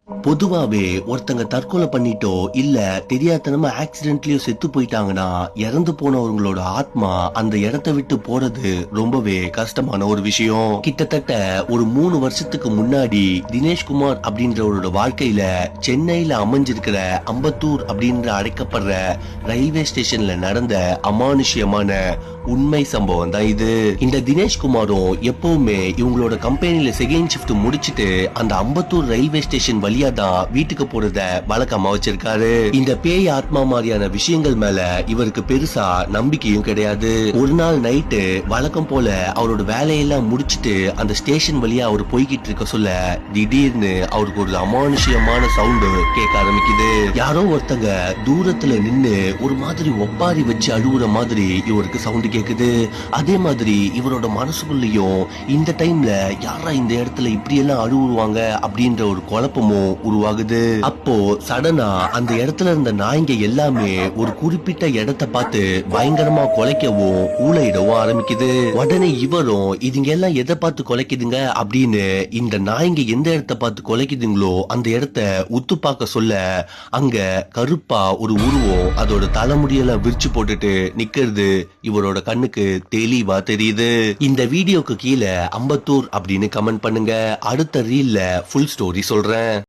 பொதுவாவே ஒருத்தங்க தற்கொலை பண்ணிட்டோ இல்ல தெரியாதனமா ஆக்சிடென்ட்லயோ செத்து போயிட்டாங்கன்னா இறந்து போனவங்களோட ஆத்மா அந்த இடத்தை விட்டு போறது ரொம்பவே கஷ்டமான ஒரு விஷயம். கிட்டத்தட்ட ஒரு 3 வருஷத்துக்கு முன்னாடி தினேஷ்குமார் அப்படின்றவரோட வாழ்க்கையில சென்னையில அமைஞ்சிருக்கிற அம்பத்தூர் அப்படின்ற அழைக்கப்படுற ரயில்வே ஸ்டேஷன்ல நடந்த அமானுஷ்யமான உண்மை சம்பவம் தான் இது. இந்த தினேஷ்குமாரும் எப்பவுமே இவங்களோட கம்பெனில செகண்ட் ஷிஃப்ட் முடிச்சிட்டு அந்த அம்பத்தூர் ரயில்வே ஸ்டேஷன் வழியா தான் வீட்டுக்கு போறத வழக்கமா வச்சிருக்காரு. இந்த பேய் ஆத்மா மாதிரியான விஷயங்கள் மேல இவருக்கு பெருசா நம்பிக்கையும் கிடையாது. ஒரு நாள் நைட்டு வழக்கம் போல அவரோட வேலையெல்லாம் முடிச்சிட்டு அந்த ஸ்டேஷன் வழியா அவர் போய்கிட்டு இருக்க சொல்ல திடீர்னு அவருக்கு ஒரு அமானுஷ்யமான சவுண்டு கேட்க ஆரம்பிக்குது. யாரோ ஒருத்தங்க தூரத்துல நின்னு ஒரு மாதிரி ஒப்பாரி வச்சு அழுகுற மாதிரி இவருக்கு சவுண்டு கேக்குது. அதே மாதிரி இவரோட மனசுக்குள்ளயும் இந்த டைம்ல யாரா இந்த இடத்துல இப்படி எல்லாம் அழுவுவாங்க அப்படின்ற ஒரு குழப்பமும் உருவாகுது. அப்போ சடனா அந்த இடத்துல இருந்த நாய்ங்க எல்லாமே ஒரு குறிப்பிட்ட இடத்தை பார்த்து பயங்கரமா குலைக்கவும் ஊளையிடவும் ஆரம்பிக்குது. உடனே இவரும் இதுங்க எல்லாம் எதை பார்த்து குலைக்குதுங்க அப்படின்னு இந்த நாய்ங்க எந்த இடத்தை பார்த்து குலைக்குதுங்களோ அந்த இடத்த உத்து பார்க்க சொல்ல அங்க கருப்பா ஒரு உருவம் அதோட தலைமுடியெல்லாம் விரிச்சு போட்டுட்டு நிக்கிறது இவரோட கண்ணுக்கு தெளிவா தெரியுது. இந்த வீடியோக்கு கீழே அம்பத்தூர் அப்படின்னு கமெண்ட் பண்ணுங்க. அடுத்த ரீல்ல ஃபுல் ஸ்டோரி சொல்றேன்.